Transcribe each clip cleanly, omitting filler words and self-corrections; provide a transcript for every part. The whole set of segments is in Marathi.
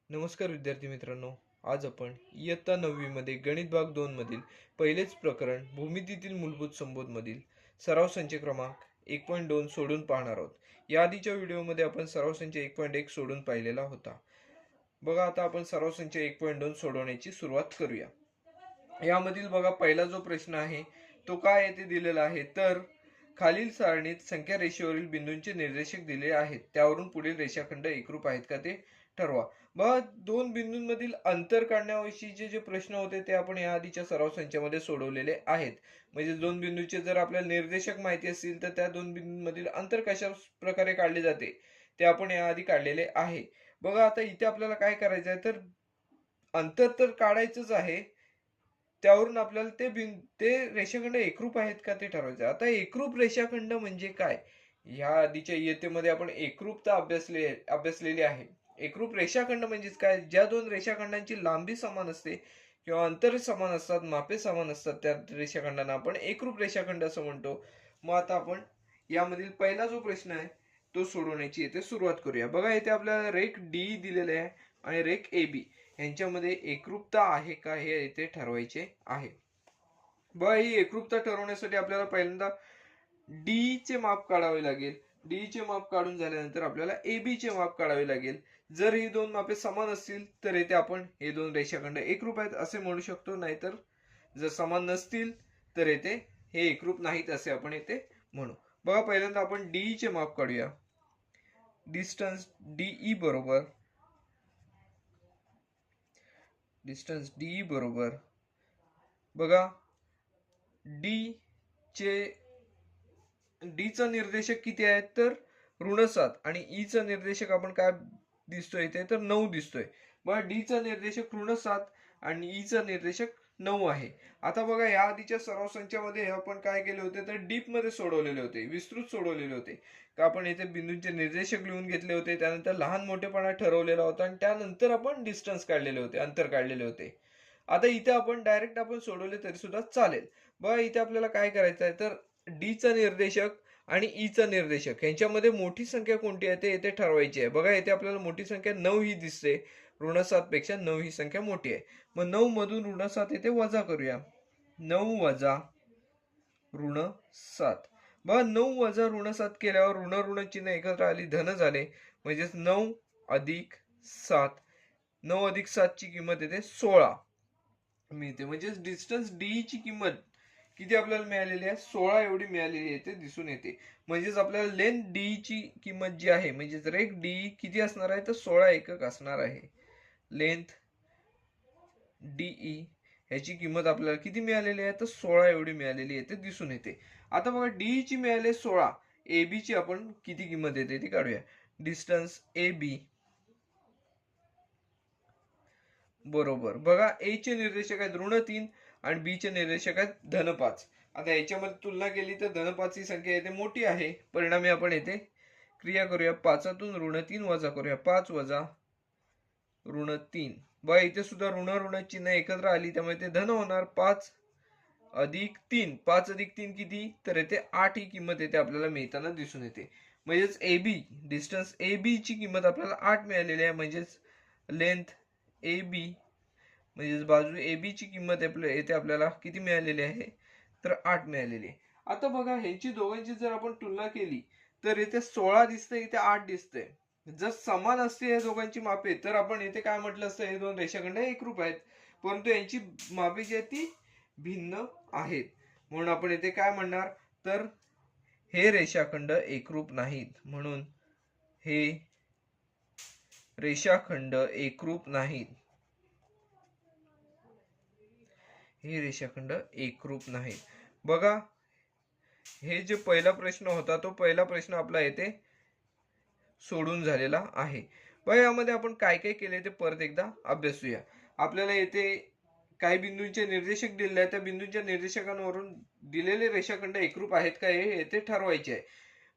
नमस्कार विद्यार्थी मित्रांनो. आज आपण इयत्ता 9वी मध्ये गणित भाग 2 मधील पहिलेच प्रकरण भूमितीतील मूलभूत संबोध मधील सराव संच क्रमांक 1.2 सोडून पाहणार आहोत. या आधीच्या व्हिडिओमध्ये आपण सराव संच 1.1 सोडून पाहिलेला होता. बघा, आता आपण सराव संच 1.2 सोडवण्याची सुरुवात करूया. यामधील बघा, पहिला जो प्रश्न आहे तो काय आहे ते दिलेला आहे. तर खालील सारणीत संख्या रेषेवरील बिंदूंचे निर्देशक दिले आहेत, त्यावरून पुढील रेषाखंड एकरूप आहेत का ते ठरवा. बघा, दोन बिंदूंमधील अंतर काढण्याविषयीचे जे प्रश्न होते ते आपण या आधीच्या सराव संचामध्ये सोडवलेले आहेत. म्हणजे दोन बिंदूचे जर आपल्याला निर्देशक माहिती असतील तर त्या दोन बिंदूंमधील अंतर कशा प्रकारे काढले जाते ते आपण या आधी काढलेले आहे. बघा, आता इथे आपल्याला काय करायचं आहे, तर अंतर तर काढायचंच आहे, त्यावरून आपल्याला ते रेषाखंड एकरूप आहेत का ते ठरवायचं. आता एकरूप रेषाखंड म्हणजे काय, या आधीच्या इयत्तेमध्ये आपण एकरूपता अभ्यासलेली आहे. एकरूप रेषाखंड म्हणजेच काय, ज्या दोन रेषाखंडांची लांबी समान असते किंवा अंतर समान असतात, मापे समान असतात, त्या रेषाखंडांना आपण एकरूप रेषाखंड असं म्हणतो. मग आता आपण यामधील पहिला जो प्रश्न आहे तो सोडवण्याची येथे सुरुवात करूया. बघा, येथे आपल्याला रेख डी दिलेले आहे आणि रेख ए बी यांच्यामध्ये एकरूपता आहे का हे इथे ठरवायचे आहे. बघा, ही एकरूपता ठरवण्यासाठी आपल्याला पहिल्यांदा डी चे माप काढावे लागेल. डी चे माप काढून झाल्यानंतर आपल्याला ए बी चे माप काढावे लागेल. जर ही दोन मापे समान असतील तर येथे आपण हे दोन रेषाखंड एकरूप आहेत असे म्हणू शकतो, नाहीतर जर समान नसतील तर येथे हे एकरूप नाहीत असे आपण येथे म्हणू. बघा, पहिल्यांदा आपण डी चे माप काढूया. डिस्टन्स डीई बरोबर बघा, डी चे डी चा निर्देशक किती आहे, तर ऋण 7 आणि ई चा निर्देशक आपण काय दिसतोय इथे, तर 9 दिसतोय. बघा, डी चा निर्देशक ऋण 7 आणि ई चा निर्देशक 9 आहे. आता बघा, या आधीच्या सराव संचामध्ये आपण काय केले होते, तर डीप मध्ये सोडवलेले होते, विस्तृत सोडवलेले होते. का आपण येथे बिंदूंचे निर्देशक लिहून घेतले होते, त्यानंतर लहान मोठेपणा ठरवलेला होता आणि त्यानंतर आपण डिस्टन्स काढलेले होते, अंतर काढलेले होते. आता इथे आपण डायरेक्ट आपण सोडवले तरी सुद्धा चालेल. बघा, इथे आपल्याला काय करायचं आहे, तर डी चा निर्देशक आणि ई चा निर्देशक यांच्यामध्ये मोठी संख्या कोणती आहे ते येथे ठरवायची आहे. बघा, येथे आपल्याला मोठी संख्या 9 ही दिसते. ऋण 7 पेक्षा 9 ही संख्या मोठी आहे. मग 9 मधून ऋण 7 येथे वजा करूया. 9 वजा ऋण 7. बघा, 9 वजा ऋण 7 केल्यावर ऋण ऋण चिन्ह एकत्र आली, धन झाले. म्हणजेच 9 अधिक 7. 9 अधिक 7 ची किंमत येते 16 मिळते. म्हणजेच डिस्टन्स डी ची किंमत किती आपल्याला मिळालेली आहे, 16 एवढी मिळालेली येते, दिसून येते. म्हणजेच आपल्याला लेंथ डी ची किंमत जी आहे, म्हणजेच रेख डी किती असणार आहे, तर 16 एकक असणार आहे. लेंथ डीई ह्याची किंमत आपल्याला किती मिळालेली आहे, तर 16 एवढी मिळालेली येते, दिसून येते. आता बघा, डी ची मिळाले 16, ए बी ची आपण किती किंमत येते ती काढूया. डिस्टन्स ए बी बरोबर, बघा, ए चे निर्देशक आहेत ऋण 3 आणि बी चे निर्देशक आहेत धन 5. आता याच्यामध्ये तुलना केली तर धन 5 ही संख्या येथे मोठी आहे, परिणामी आपण येथे क्रिया करूया. 5तून ऋण 3 वजा करूया. 5 वजा ऋण 3. बघा, इथे सुद्धा ऋण ऋण चिन्ह एकत्र आली, त्यामुळे ते धन होणार. 5 अधिक 3. 5 अधिक 3 किती, तर येथे 8 ही किंमत येते आपल्याला मिळताना दिसून येते. म्हणजेच A B, distance A B ची किंमत आपल्याला 8 मिळालेली आहे. म्हणजेच लेंथ ए बी म्हणजेच बाजू ए बी ची किंमत येथे आपल्याला किती मिळालेली आहे, तर 8 मिळालेली आहे. आता बघा, ह्यांची दोघांची जर आपण तुलना केली तर इथे 16 दिसतंय, इथे 8 दिसतंय. जर समान असते या दोघांची मापे तर आपण इथे काय म्हटलं असतं, हे दोन रेषाखंड एकरूप आहेत. परंतु यांची मापे जी आहेत ती भिन्न आहेत, म्हणून आपण इथे काय म्हणणार, तर हे रेषाखंड एकरूप नाहीत. म्हणून हे रेषाखंड एकरूप नाहीत. हे रेषाखंड एकरूप नाहीत. बघा, हे जे पहिला प्रश्न होता तो पहिला प्रश्न आपला येथे सोडून झालेला आहे. बघा, यामध्ये आपण काय काय केले ते परत एकदा अभ्यासूया. आपल्याला येथे काही बिंदूंचे निर्देशक दिलेले आहेत, त्या बिंदूंच्या निर्देशकांवरून दिलेले रेषाखंड एकरूप आहेत का हे येथे ठरवायचे आहे.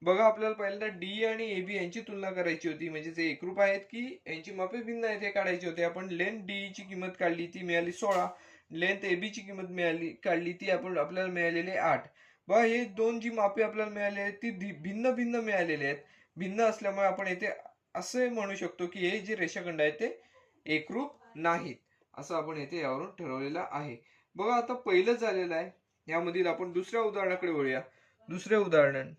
बघा, आपल्याला पहिल्यांदा डी आणि ए बी यांची तुलना करायची होती, म्हणजे ते एकरूप आहेत की यांची मापे भिन्न आहेत हे काढायचे होते. आपण लेंथ डी ची किंमत काढली, ती मिळाली 16. लेंथ ए बी ची किंमत काढली, ती आपल्याला मिळालेली 8. बघा, हे दोन जी मापे आपल्याला मिळाली आहेत ती भिन्न भिन्न मिळालेली आहेत. भिन्न असल्यामुळे आपण येथे असे म्हणू शकतो की हे जे रेषाखंड आहेत ते एकरूप नाहीत असं आपण येथे यावरून ठरवलेलं आहे. बघा आता पहिलं झालेलं आहे. यामधील आपण दुसऱ्या उदाहरणाकडे वळूया. दुसरे उदाहरण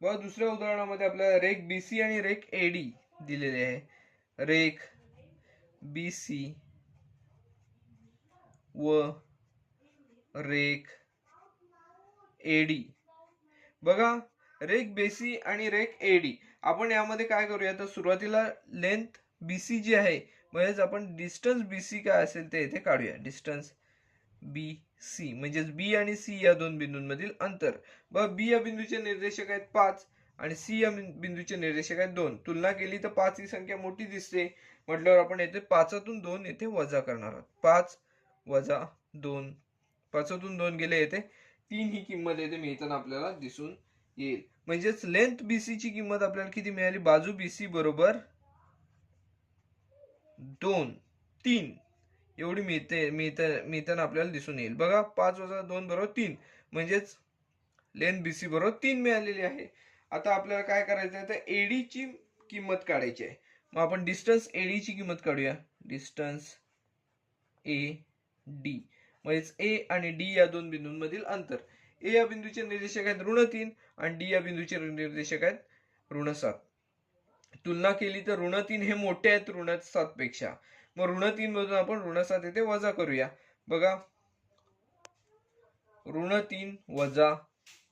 बघा, दुसऱ्या उदाहरणामध्ये आपल्याला रेख बीसी आणि रेख एडी दिलेले आहे. रेख बीसी व रेख एडी. बघा, रेख बीसी आणि रेख एडी आपण यामध्ये काय करूया, तर सुरुवातीला लेंथ बीसी जी आहे म्हणजेच आपण डिस्टन्स बीसी काय असेल ते इथे काढूया. डिस्टन्स बी सी म्हणजेच बी आणि सी या दोन बिंदूंमधील अंतर. बघा, बी या बिंदूचे निर्देशक आहेत 5 आणि सी या बिंदूचे निर्देशक आहेत 2. तुलना केली तर 5 ही संख्या मोठी दिसते, म्हटल्यावर आपण येथे 5तून 2 येथे वजा करणार आहोत. 5 वजा 2, 5तून 2 गेले, येथे 3 ही किंमत येथे मिळताना आपल्याला दिसून येईल. म्हणजेच लेंथ बीसी ची किंमत आपल्याला किती मिळाली, बाजू बीसी बरोबर 2, 3 एवढी मिळताना आपल्याला दिसून येईल. बघा, 5 वजा 2 बरोबर 3 म्हणजेच लेंथ बीसी बरोबर 3 मिळालेली आहे. आता आपल्याला काय करायचं आहे, तर एडी ची किंमत काढायची आहे. मग आपण डिस्टन्स एडी ची किंमत काढूया. डिस्टन्स ए डी म्हणजेच ए आणि डी या दोन बिंदूंमधील अंतर. ए या बिंदूचे निर्देशक आहेत ऋण 3 आणि डी या बिंदूचे निर्देशक आहेत ऋण 7. तुलना केली तर ऋण 3 हे मोठे आहेत ऋण 7 पेक्षा. मग ऋण 3 मधून आपण ऋण 7 येथे वजा करूया. बघा, ऋण 3 वजा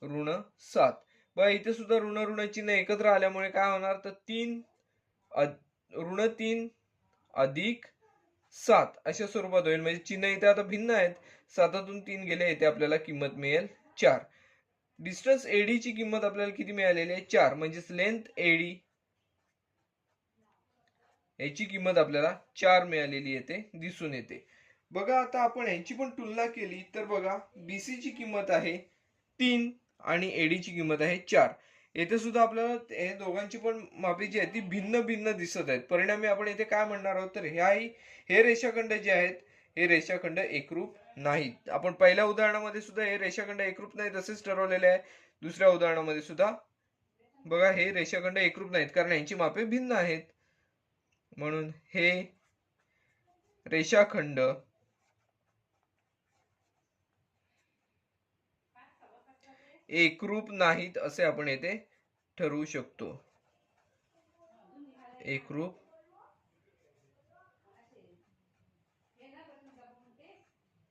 ऋण 7. बघा, इथे सुद्धा ऋण चिन्ह एकत्र आल्यामुळे काय होणार, तर ऋण 3 अधिक 7 अशा स्वरूपात होईल. म्हणजे चिन्ह इथे आता भिन्न आहेत. 7तून 3 गेले, इथे आपल्याला किंमत मिळेल 4. डिस्टन्स एडी ची किंमत आपल्याला किती मिळालेली आहे, 4. म्हणजेच लेंथ एडी याची किंमत आपल्याला 4 मिळालेली येते दिसून येते. बघा, आता आपण यांची पण तुलना केली तर बघा, बीसी ची किंमत आहे 3 आणि एडी ची किंमत आहे 4. येथे सुद्धा आपल्याला हे दोघांची पण मापे जी आहे ती भिन्न भिन्न दिसत आहेत. परिणामी आपण येथे काय म्हणणार आहोत, तर हे रेषाखंड जे आहेत हे रेषाखंड एकरूप नाहीत. आपण पहिल्या उदाहरणामध्ये सुद्धा हे रेषाखंड एकरूप नाहीत असेच ठरवलेले आहे. दुसऱ्या उदाहरणामध्ये सुद्धा बघा, हे रेषाखंड एकरूप नाहीत कारण यांची मापे भिन्न आहेत. म्हणून हे रेषाखंड एकरूप नाहीत असे आपण येथे ठरवू शकतो. एकरूप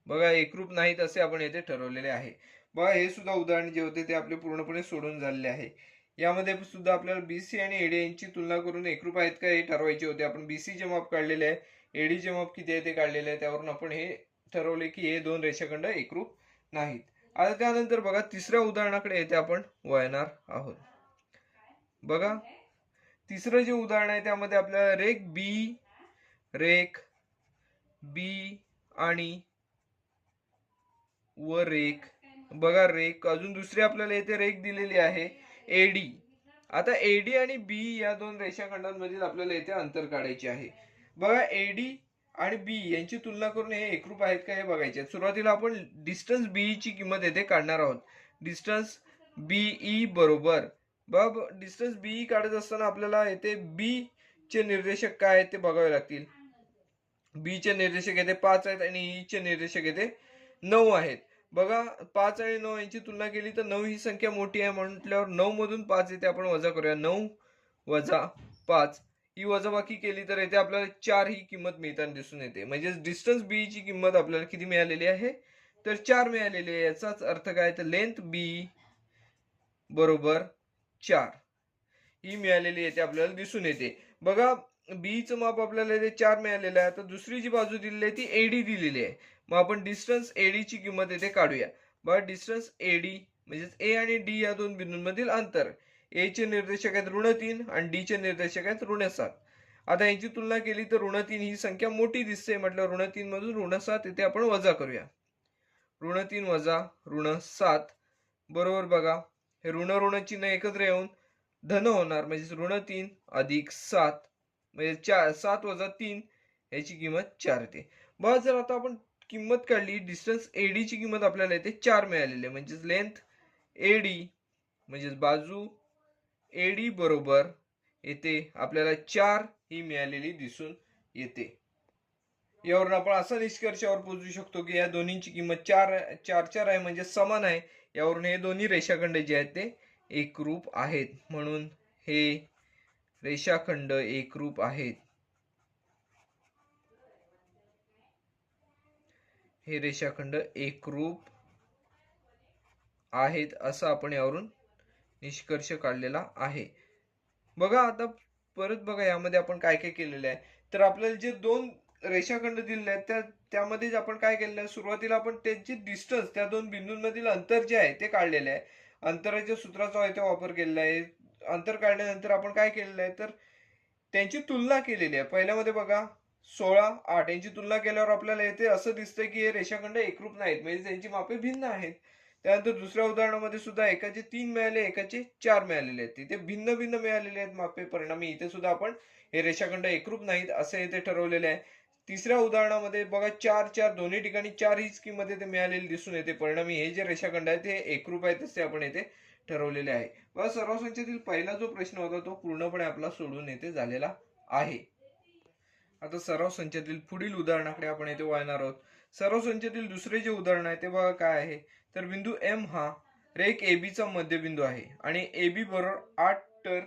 बघा, एकरूप नाहीत असे आपण येथे ठरवलेले आहे. बघा, हे सुद्धा उदाहरण जे होते ते आपले पूर्णपणे सोडून झालेले आहे. यामध्ये सुद्धा आपल्याला बीसी आणि एडी यांची तुलना करून एकरूप आहेत का हे ठरवायचे होते. आपण बीसी चे माप काढलेले आहे, एडी चे माप किती आहे ते काढलेले आहे. त्यावरून आपण हे ठरवले की हे दोन रेषाखंड एकरूप नाहीत. आता त्यानंतर बघा, तिसऱ्या उदाहरणाकडे येथे आपण वळणार आहोत. बघा, तिसरं जे उदाहरण आहे त्यामध्ये आपल्याला रेख बी आणि व रेख, बघा रेख अजून दुसरी आपल्याला येथे रेख दिलेली आहे एडी. आता एडी आणि बी या दोन रेषाखंडांमधील आपल्याला येथे अंतर काढायचे आहे. बघा, एडी आणि बी यांची तुलना करून हे एकरूप आहेत का हे बघायचे. सुरुवातीला आपण डिस्टन्स बी ची किंमत येथे काढणार आहोत. डिस्टन्स बीई बरोबर, बघा डिस्टन्स बीई काढत असताना आपल्याला येथे बी चे निर्देशक काय आहेत ते बघावे लागतील. बी चे निर्देशक येथे 5 आहेत आणि ई चे निर्देशक येथे 9 आहेत. बघा, 5 आणि 9 यांची तुलना केली तर 9 ही संख्या मोठी आहे, म्हटल्यावर 9 मधून 5 येथे आपण वजा करूया. 9 वजा 5 ही वजाबाकी केली तर येथे आपल्याला 4 ही किंमत मिळताना दिसून येते. म्हणजे डिस्टन्स बी ची किंमत आपल्याला किती मिळालेली आहे, तर 4 मिळालेली आहे. याचाच अर्थ काय, तर लेंथ बी बरोबर 4 ही मिळालेली येते आपल्याला दिसून येते. बघा, बी चं माप आपल्याला इथे 4 मिळालेलं आहे. आता दुसरी जी बाजू दिलेली आहे ती एडी दिलेली आहे. मग आपण डिस्टन्स एडी ची किंमत येथे काढूया. बघा, डिस्टन्स एडी म्हणजे ए आणि डी या दोन बिंदूंमधील अंतर. ए चे निर्देशक आहेत ऋण 3 आणि डी चे निर्देशक आहेत ऋण 7. आता यांची तुलना केली तर ऋण 3 ही संख्या मोठी दिसते, म्हटलं ऋण 3 मधून ऋण 7 येथे आपण वजा करूया. ऋण 3 वजा ऋण 7 बरोबर, बघा हे ऋण चिन्ह एकत्र येऊन धन होणार. म्हणजे ऋण 3 अधिक 7 म्हणजे 7 वजा 3 याची किंमत 4 येते. बघा, जर आता आपण किंमत काढली, डिस्टन्स एडी ची किंमत आपल्याला येते 4 मिळालेली आहे. म्हणजे लेंथ एडी म्हणजे बाजू एडी बरोबर येथे आपल्याला 4 ही मिळालेली दिसून येते. यावरून आपण असा निष्कर्षावर पोहोचू शकतो की या दोन्हींची किंमत 4 आहे, म्हणजे समान आहे. यावरून हे दोन्ही रेषाखंड जे आहेत ते एकरूप आहेत, म्हणून हे रेषाखंड एकरूप आहेत. हे रेषाखंड एकरूप आहेत असं आपण यावरून निष्कर्ष काढलेला आहे. बघा आता परत बघा यामध्ये आपण काय काय केलेलं आहे. तर आपल्याला जे दोन रेषाखंड दिलेले आहेत त्यामध्ये आपण काय केलेलं आहे, सुरुवातीला आपण त्यांची डिस्टन्स, त्या दोन बिंदूंमधील अंतर जे आहे ते काढलेले आहे. अंतराच्या सूत्राचा इथे वापर केलेला आहे. अंतर काढल्यानंतर आपण काय केलेलं आहे, तर त्यांची तुलना केलेली आहे. पहिल्यामध्ये बघा 16, 8 यांची तुलना केल्यावर आपल्याला येथे असं दिसतंय की हे रेषाखंड एकरूप नाहीत, म्हणजे त्यांची मापे भिन्न आहेत. त्यानंतर दुसऱ्या उदाहरणामध्ये सुद्धा एकाचे 3 मिळाले, एकाचे 4 मिळालेले आहेत. तिथे भिन्न भिन्न मिळालेले आहेत मापे. परिणामी इथे सुद्धा आपण हे रेषाखंड एकरूप नाहीत असे इथे ठरवलेले आहे. तिसऱ्या उदाहरणामध्ये बघा 4, 4 दोन्ही ठिकाणी 4 हीच किंमत इथे मिळालेली दिसून येते. परिणामी हे जे रेषाखंड आहेत ते एकरूप आहेत असे आपण इथे ठरवलेले आहे. बघा सराव संख्येतील पहिला जो प्रश्न होता तो पूर्णपणे आपला सोडून येथे झालेला आहे. आता सराव संचातील पुढील उदाहरणाकडे आपण येथे वळणार आहोत. सराव संचातील दुसरे जे उदाहरण आहे ते बघा काय आहे, तर बिंदू एम हा रेख AB चा मध्यबिंदू आहे आणि AB बरोबर 8, तर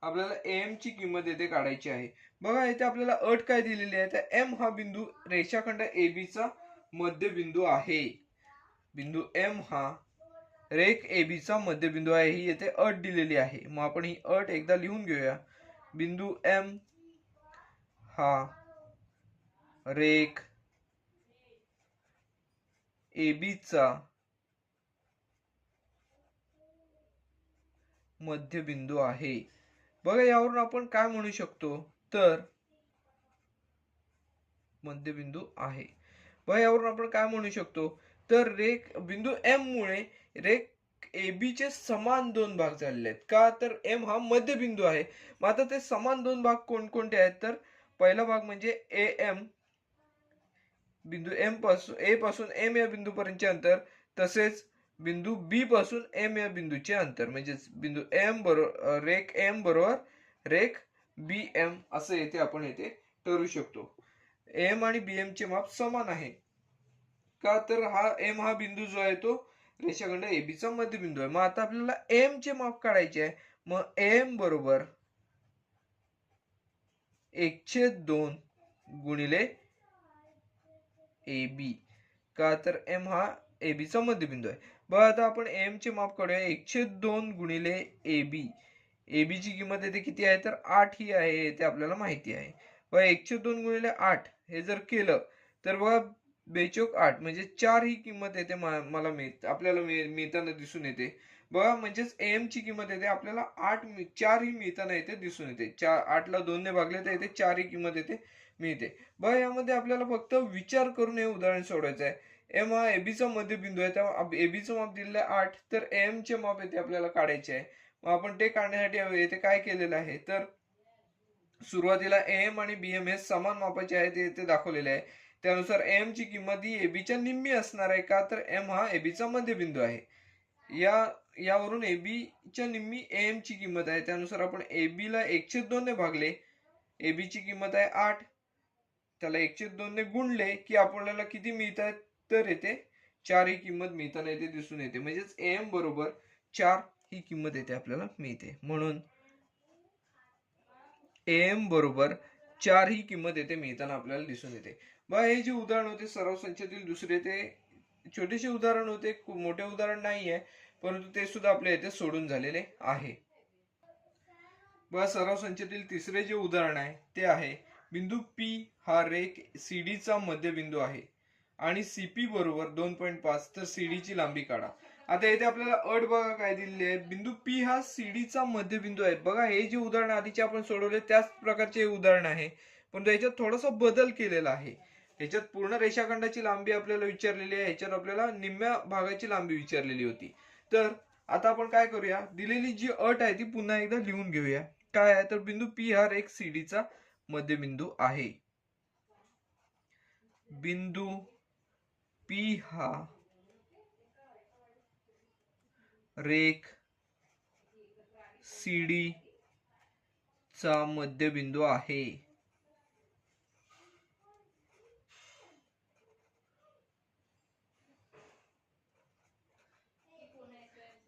आपल्याला AM ची किंमत येथे काढायची आहे. बघा इथे आपल्याला अट काय दिलेली आहे, तर M हा बिंदू रेषाखंड AB चा मध्यबिंदू आहे. बिंदू M हा रेख AB चा मध्यबिंदू आहे, ही येथे अट दिलेली आहे. मग आपण ही अट एकदा लिहून घेऊया. बिंदू M हा रेख AB चा मध्यबिंदू आहे. बघा यावरून आपण काय म्हणू शकतो, तर मध्यबिंदू आहे. बघा यावरून आपण काय म्हणू शकतो, तर रेख बिंदू M मुळे रेख AB चे समान दोन भाग झालेले आहेत. का, तर M हा मध्यबिंदू आहे. मग आता ते समान दोन भाग कोणकोणते आहेत, तर पहिला भाग म्हणजे AM, बिंदू M पासून A पासून M या बिंदूपर्यंतचे अंतर, तसेच बिंदू B पासून M या बिंदूचे अंतर, म्हणजे बिंदू M बरोबर रेख M बरोबर रेख BM असं येथे आपण येथे ठरवू शकतो. M आणि BM चे माप समान आहे. का, तर हा M हा बिंदू जो आहे तो रेषाखंड AB चा मध्यबिंदू आहे. मग आता आपल्याला M चे माप काढायचे आहे. मग M बरोबर 1/2 गुणिले AB. का, तर M हा AB चा मध्यबिंदू आहे. बघा आता आपण M चे माप काढूया. 1/2 गुणिले AB. AB ची किंमत येते किती आहे, तर 8 ही आहे, ते आपल्याला माहिती आहे. बघा 1/2 गुणिले 8 हे जर केलं तर बघा 42 8, म्हणजे 4 ही किंमत येते मला आपल्याला मिळताना दिसून येते. बघा म्हणजेच AM ची किंमत येते आपल्याला 4 ही मिळताना येते दिसून येते. 8 ला 2 ने भागले तर येते 4 ही किंमत येते मिळते. बघा यामध्ये आपल्याला फक्त विचार करून हे उदाहरण सोडवायचं आहे. M हा AB चा मध्यबिंदू आहे, तेव्हा AB चं माप दिलेलं आहे 8, तर AM चे माप येते आपल्याला काढायचे आहे. मग आपण ते काढण्यासाठी येथे काय केलेलं आहे, तर सुरुवातीला AM आणि BM हे समान मापाचे आहेत, ते येथे दाखवलेले आहे. त्यानुसार AM ची किंमत ही AB च्या निम्मी असणार आहे. का, तर M हा AB चा मध्यबिंदू आहे. यावरून AB च्या निम्मी AM ची किंमत आहे. त्यानुसार आपण AB ला 1/2 ने भागले. AB ची किंमत आहे 8, त्याला 1/2 ने गुणले की आपल्याला किती मिळतात, तर येते 4 ही किंमत मिळताना येते दिसून येते. म्हणजेच AM बरोबर 4 ही किंमत येते आपल्याला मिळते. म्हणून AM बरोबर 4 ही किंमत येते मिळताना आपल्याला दिसून येते. बघा हे जे उदाहरण होते सराव संचातील दुसरे, ते छोटेसे उदाहरण होते, खूप मोठे उदाहरण नाहीये, परंतु ते सुद्धा आपल्या इथे सोडून झालेले आहे. बघा सराव संचातील तिसरे जे उदाहरण आहे ते आहे बिंदू P हा रेख CD चा मध्यबिंदू आहे आणि CP बरोबर 2.5, तर CD ची लांबी काढा. आता इथे आपल्याला अट बघा काय दिलेली आहे, बिंदू P हा CD चा मध्यबिंदू आहे. बघा हे जे उदाहरण आधीचे आपण सोडवले त्याच प्रकारचे उदाहरण आहे, पण याच्यात थोडासा बदल केलेला आहे. ह्याच्यात पूर्ण रेषाखंडाची लांबी आपल्याला विचारलेली आहे, ह्याच्यात आपल्याला निम्म्या भागाची लांबी विचारलेली होती. तर आता आपण काय करूया, दिलेली जी अट आहे ती पुन्हा एकदा लिहून घेऊया. काय आहे, तर बिंदू P हा रेख CD चा मध्यबिंदू आहे. बिंदू P हा रेख CD चा मध्यबिंदू आहे.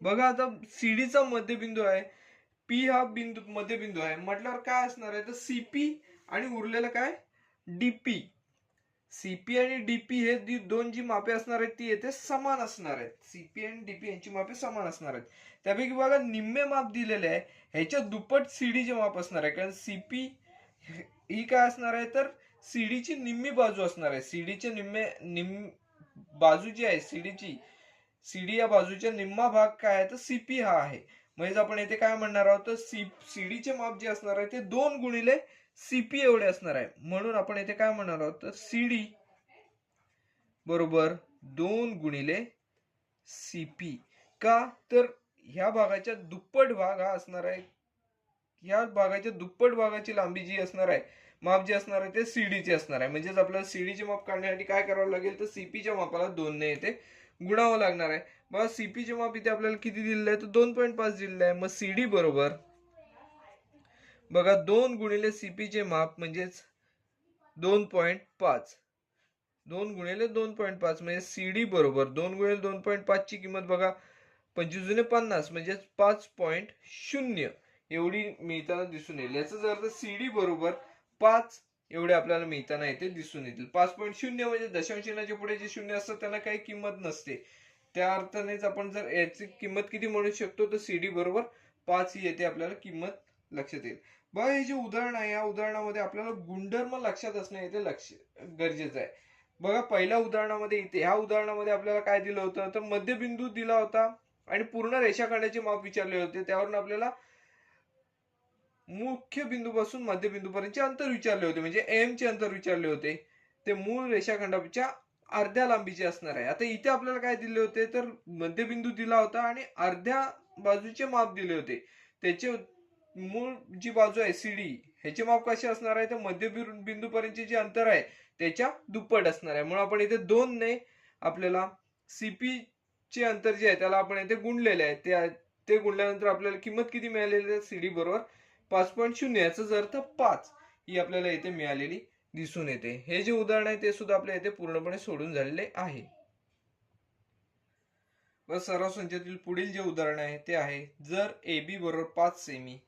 बघा आता सीडीचा मध्यबिंदू आहे, पी हा बिंदू मध्यबिंदू आहे म्हटल्यावर काय असणार आहे, तर सीपी आणि उरलेलं काय डीपी. सीपी आणि डीपी हे दोन जी मापे असणार आहेत ती येथे समान असणार आहेत. सीपी आणि डीपी यांची मापे समान असणार आहेत. त्यापैकी बघा निम्मे माप दिलेले आहे, ह्याच्या दुप्पट सीडीचे माप असणार आहे. कारण सीपी ही काय असणार आहे, तर सीडीची निम्मी बाजू असणार आहे. सीडीचे निम्मे बाजू जी आहे सीडीची, सीडी या बाजूच्या निम्मा भाग काय आहे, तर सीपी हा आहे. म्हणजे आपण येथे काय म्हणणार आहोत, तर सीडीचे माप जे असणार आहे ते 2 गुणिले सीपी एवढे असणार आहे. म्हणून आपण येथे काय म्हणणार आहोत, तर सीडी बरोबर 2 गुणिले सीपी. का तर ह्या भागाच्या दुप्पट भाग हा असणार आहे, ह्या भागाच्या दुप्पट भागाची लांबी जी असणार आहे, माप जे असणार आहे ते सीडीचे असणार आहे. म्हणजेच आपल्याला सीडीचे माप काढण्यासाठी काय करावं लागेल, तर सीपीच्या मापाला 2 ने येथे गुणावं लागणार आहे. बघा सीपीचे माप इथे आपल्याला किती दिलेलं आहे, तर 2.5 दिलेलं आहे. मग सीडी बरोबर बघा 2 गुणिले सीपीचे माप म्हणजेच 2.5, 2 गुणिले 2.5 म्हणजे सीडी बरोबर 2 गुणिले 2.5 ची किंमत बघा 25×50 म्हणजे 5.0 एवढी मिळताना दिसून येईल. याचाच अर्थ सीडी बरोबर 5 एवढे आपल्याला मिळताना येते दिसून येतील. 5.0 म्हणजे दशांश चिन्हाच्या पुढे जे शून्य असतात त्यांना काही किंमत नसते. त्या अर्थानेच आपण जर याची किंमत किती म्हणू शकतो, तर सीडी बरोबर 5 ही येते आपल्याला किंमत लक्षात येईल. बघा हे जे उदाहरण आहे, या उदाहरणामध्ये आपल्याला गुणधर्म लक्षात असणं येते गरजेचं आहे. बघा पहिल्या उदाहरणामध्ये इथे ह्या उदाहरणामध्ये आपल्याला काय दिलं होतं, तर मध्यबिंदू दिला होता आणि पूर्ण रेषाखंडाचे माप विचारले होते. त्यावरून आपल्याला मुख्य बिंदूपासून मध्यबिंदूपर्यंतचे अंतर विचारले होते, म्हणजे एम चे अंतर विचारले होते. ते मूळ रेषाखंडाच्या अर्ध्या लांबीचे असणार आहे. आता इथे आपल्याला काय दिले होते, तर मध्यबिंदू दिला होता आणि अर्ध्या बाजूचे माप दिले होते. त्याचे मूळ जी बाजू आहे सीडी ह्याचे माप कसे असणार आहे, तर मध्यबिंदू पर्यंतचे जे अंतर आहे त्याच्या दुप्पट असणार आहे. म्हणून आपण इथे 2 ने आपल्याला सीपी चे अंतर जे आहे त्याला आपण इथे गुणलेले आहे. ते गुणल्यानंतर आपल्याला किंमत किती मिळालेली आहे, सीडी बरोबर 5.0 याचाच अर्थ 5 ही आपल्याला इथे मिळालेली दिसून येते. हे जे उदाहरण आहे ते सुद्धा आपल्या इथे पूर्णपणे सोडून झालेले आहे. व सराव संचातील पुढील जे उदाहरण आहे ते आहे, जर AB बरोबर 5 सेमी,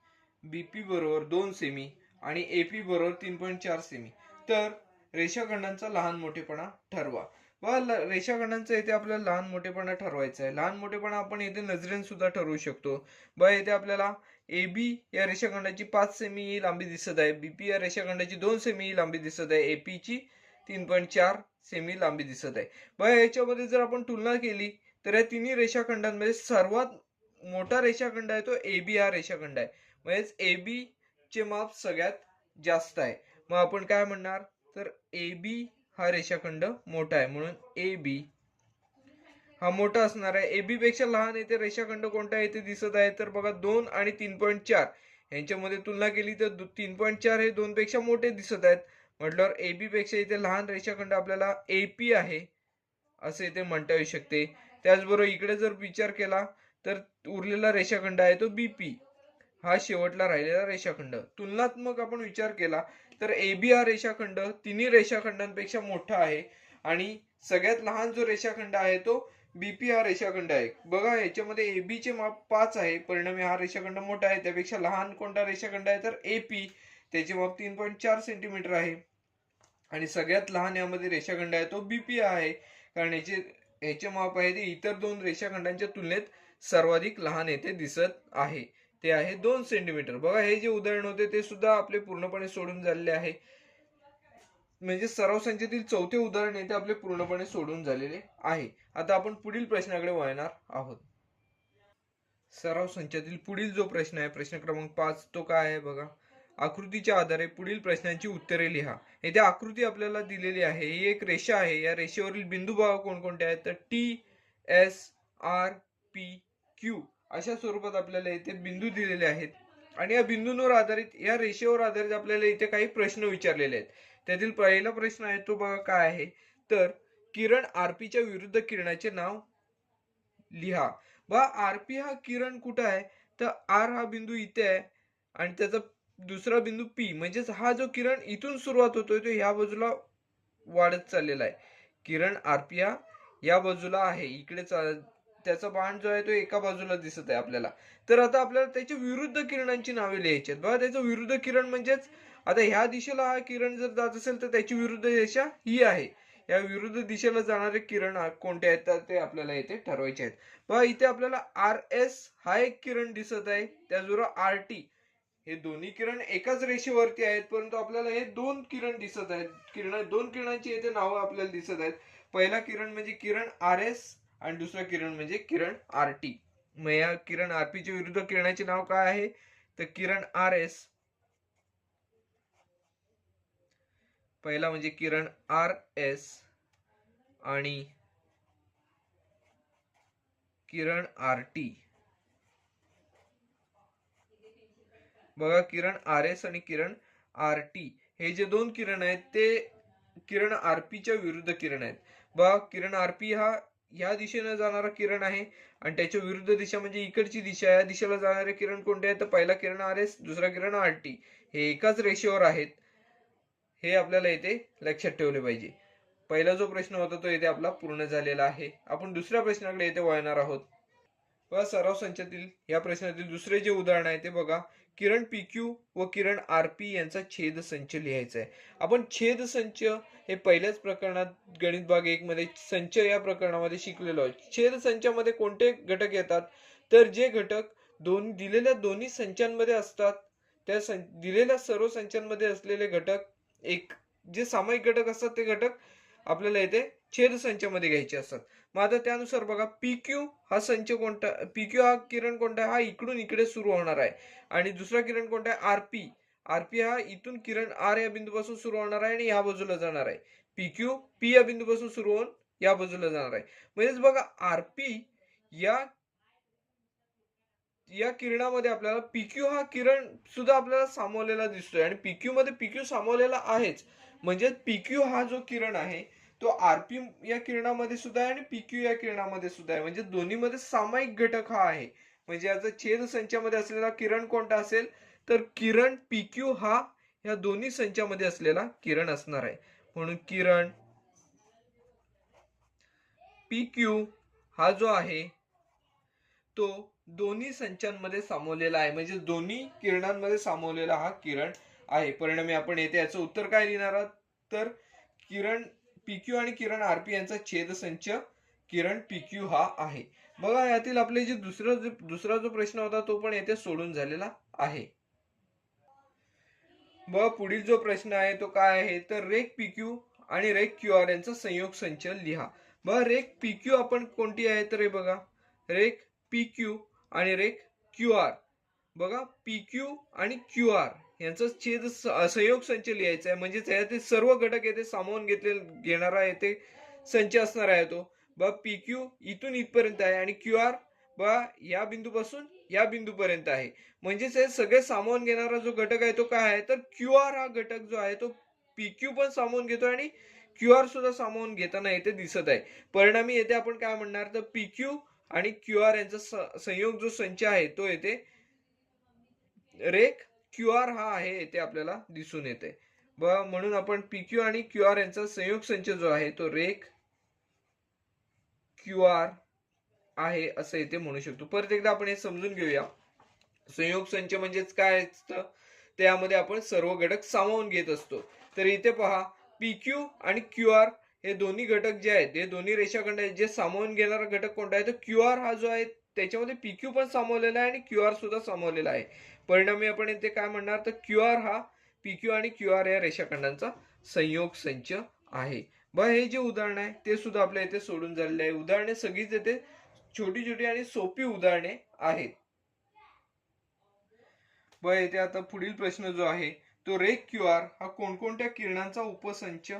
BP बरोबर 2 सेमी आणि AP बरोबर 3.4 सेमी, तर रेषाखंडांचा लहान मोठेपणा ठरवा. व रेषाखंडांचा इथे आपल्याला लहान मोठेपणा ठरवायचा आहे. लहान मोठेपणा आपण इथे नजरेने सुद्धा ठरवू शकतो. बघा इथे आपल्याला AB या रेषाखंडाची 5 सेमी ही लांबी दिसत आहे, BP या रेषाखंडाची 2 सेमी ही लांबी दिसत आहे, AP ची 3.4 सेमी लांबी दिसत आहे. बघा याच्यामध्ये जर आपण तुलना केली तर या तिन्ही रेषाखंडांमध्ये सर्वात मोठा रेषाखंड आहे तो AB हा रेषाखंड आहे. म्हणजेच AB चे माप सगळ्यात जास्त आहे. मग आपण काय म्हणणार, तर AB हा रेषाखंड मोठा आहे म्हणून AB हा मोठा असणार आहे. AB पेक्षा लहान येथे रेषाखंड कोणता येथे दिसत आहे, तर बघा 2 आणि 3.4 यांच्यामध्ये तुलना केली तर 3.4 हे 2 पेक्षा मोठे दिसत आहेत. म्हटल्यावर AB पेक्षा इथे लहान रेषाखंड आपल्याला AP आहे असे इथे म्हणता येऊ शकते. त्याचबरोबर इकडे जर विचार केला तर उरलेला रेषाखंड आहे तो BP हा शेवटला राहिलेला रेषाखंड. तुलनात्मक आपण विचार केला तर AB हा रेषाखंड तिन्ही रेषाखंडांपेक्षा मोठा आहे आणि सगळ्यात लहान जो रेषाखंड आहे तो BP हा रेषाखंड आहे. बघा याच्यामध्ये AB चे माप 5 आहे, परिणामी हा रेषाखंड मोठा आहे. त्यापेक्षा लहान कोणता रेषाखंड आहे, तर AP त्याचे माप 3.4 सेंटीमीटर आहे आणि सगळ्यात लहान यामध्ये रेषाखंड आहे तो BP आहे, कारण याचे माप आहे ते इतर 2 रेषाखंडांच्या तुलनेत सर्वाधिक लहान येथे दिसत आहे, ते आहे 2 सेंटीमीटर. बघा हे जे उदाहरण होते ते सुद्धा आपले पूर्णपणे सोडून झालेले आहे. म्हणजे सराव संचातील चौथे उदाहरण येथे आपले पूर्णपणे सोडून झालेले आहे. आता आपण पुढील प्रश्नाकडे वळणार आहोत. सराव संचातील पुढील जो प्रश्न आहे, प्रश्न क्रमांक 5, तो काय आहे बघा, आकृतीच्या आधारे पुढील प्रश्नांची उत्तरे लिहा. येथे आकृती आपल्याला दिलेली आहे, ही एक रेषा आहे. या रेषेवरील बिंदू बघा कोणकोणते आहेत, तर TSRPQ अशा स्वरूपात आपल्याला इथे बिंदू दिलेले आहेत आणि या बिंदूंवर आधारित, या रेषेवर आधारित आपल्याला इथे काही प्रश्न विचारलेले आहेत. त्यातील पहिला प्रश्न आहे तो बघा काय आहे, तर किरण RPच्या विरुद्ध किरणाचे नाव लिहा. बघा RP हा किरण कुठे आहे, तर R हा बिंदू इथे आहे आणि त्याचा दुसरा बिंदू पी, म्हणजेच हा जो किरण इथून सुरुवात होतोय तो ह्या बाजूला वाढत चाललेला आहे. किरण आरपी हा या बाजूला आहे, इकडे त्याचा बाण जो आहे तो एका बाजूला दिसत आहे आपल्याला. तर आता आपल्याला त्याच्या विरुद्ध किरणांची नावे लिहायची आहेत. बघा त्याचं विरुद्ध किरण म्हणजेच आता ह्या दिशेला हा किरण जर जात असेल तर त्याची विरुद्ध दिशा ही आहे. या विरुद्ध दिशेला जाणारे किरण कोणते आहेत तर ते आपल्याला इथे ठरवायचे आहेत. बघा इथे आपल्याला आर एस हा एक किरण दिसत आहे, त्याचबरोबर आर टी, हे दोन्ही किरण एकाच रेषेवरती आहेत, परंतु आपल्याला हे दोन किरण दिसत आहेत. दोन किरणांची येथे नावं आपल्याला दिसत आहेत. पहिला किरण म्हणजे किरण आर एस आणि दुसरा किरण म्हणजे किरण आर टी. मग या किरण आरपीच्या विरुद्ध किरणाचे नाव काय आहे तर किरण आर एस. पहिला म्हणजे किरण आर एस आणि किरण आर टी. बघा किरण आर एस आणि किरण आर टी हे जे दोन किरण आहेत ते किरण आरपीच्या विरुद्ध किरण आहेत. बघा किरण आरपी हा या दिशेने जाणारा किरण आहे आणि त्याच्या विरुद्ध दिशा म्हणजे इकडची दिशा, या दिशेला जाणारे किरण कोणते आहेत तर पहिला किरण आर एस, दुसरा किरण आर टी. हे एकाच रेषेवर आहेत, हे आपल्याला इथे लक्षात ठेवले पाहिजे. पहिला जो प्रश्न होता तो इथे आपला पूर्ण झालेला आहे. आपण दुसऱ्या प्रश्नाकडे इथे वळणार आहोत. बघा सराव संचातील या प्रश्नातील दुसरे जे उदाहरण आहे ते बघा. किरण पीक्यू व किरण आरपी यांचा छेद संच लिहायचा आहे. आपण छेद संच हे पहिल्याच प्रकरणात गणित भाग 1 मध्ये संच या प्रकरणामध्ये शिकलेलो आहोत. छेद संचामध्ये कोणते घटक येतात तर जे घटक दिलेल्या दोन्ही संचांमध्ये असतात, त्या दिलेल्या सर्व संचांमध्ये असलेले घटक एक जे सामायिक घटक असतात ते घटक आपल्याला इथे छेद संचामध्ये घ्यायचे असतात. मग आता त्यानुसार बघा पीक्यू हा संच कोणता, पीक्यू हा किरण कोणता आहे, हा इकडून इकडे सुरू होणार आहे. आणि दुसरा किरण कोणता आहे आरपी. आरपी हा इथून किरण आर या बिंदूपासून सुरू होणार आहे आणि या बाजूला जाणार आहे. पीक्यू पी या बिंदूपासून सुरू होऊन या बाजूला जाणार आहे. म्हणजेच बघा आरपी या या किरणामध्ये आपल्याला पीक्यू हा किरण सुद्धा आपल्याला सामावलेला दिसतोय आणि पीक्यू मध्ये पीक्यू सामावलेला आहेच. म्हणजे पीक्यू हा जो किरण आहे तो आरपी या किरणामध्ये सुद्धा आहे आणि पीक्यू या किरणामध्ये सुद्धा आहे. म्हणजे दोन्ही मध्ये सामायिक घटक हा आहे. म्हणजे याचा छेद संचामध्ये असलेला किरण कोणता असेल तर किरण पीक्यू हा या दोन्ही संचामध्ये असलेला किरण असणार आहे. म्हणून किरण पीक्यू हा जो आहे तो दोन्ही संचांमध्ये सामावलेला आहे. म्हणजे दोन्ही किरणांमध्ये सामावलेला हा किरण आहे. परिणामी आपण येथे याचं उत्तर काय लिहिणार आहोत तर किरण पीक्यू आणि किरण आरपी यांचा छेद संच किरण पीक्यू हा आहे. बघा यातील आपले जे दुसरा जो प्रश्न होता तो पण येथे सोडून झालेला आहे. बघा पुढील जो प्रश्न आहे तो काय आहे तर रेख पीक्यू आणि रेख क्यू आर यांचा संयोग संच लिहा. बघा रेख पीक्यू आपण कोणती आहे तर हे बघा रेख पीक्यू आणि रेख क्यू आर. बघा पीक्यू आणि क्यू आर यांचा छेद संयोग संच लिहायचा आहे. म्हणजे यातील सर्व घटक येथे सामावून घेणारा येथे संच असणार आहे तो. बघा पीक्यू इथून इथपर्यंत आहे आणि क्यू आर बघा या बिंदूपासून या बिंदूपर्यंत आहे. म्हणजेच हे सगळे सामावून घेणारा जो घटक आहे तो काय आहे तर क्यू आर हा घटक जो आहे तो पीक्यू पण सामावून घेतो आणि क्यू आर सुद्धा सामावून घेताना येथे दिसत आहे. परिणामी येथे आपण काय म्हणणार तर पीक्यू आणि क्यू आर यांचा संयोग जो संच आहे तो येथे रेख क्यू आर हा आहे येथे आपल्याला दिसून येते. म्हणून आपण पीक्यू आणि क्यू आर यांचा संयोग संच जो आहे तो रेख क्यू आर आहे असं इथे म्हणू शकतो. परत एकदा आपण हे समजून घेऊया. संयोग संच म्हणजेच काय असतं त्यामध्ये आपण सर्व घटक सामावून घेत असतो. तर इथे पहा पीक्यू आणि क्यू आर हे दोन्ही घटक जे आहेत हे दोन्ही रेषाखंड आहेत. जे सामावून घेणारा घटक कोणता आहे तर क्यू आर हा जो आहे त्याच्यामध्ये पीक्यू पण सामावलेला आहे आणि क्यू आर सुद्धा सामावलेला आहे. परिणामी आपण इथे काय म्हणणार तर क्यू आर हा पीक्यू आणि क्यू आर या रेषाखंडांचा संयोग संच आहे. हे जे उदाहरण आहे ते सुद्धा आपल्या इथे सोडून झालेले आहे. उदाहरणे सगळीच इथे छोटी छोटी आणि सोपी उदाहरणे आहेत. इथे आता पुढील प्रश्न जो आहे तो रेख क्यू आर हा कोणकोणत्या किरणांचा उपसंच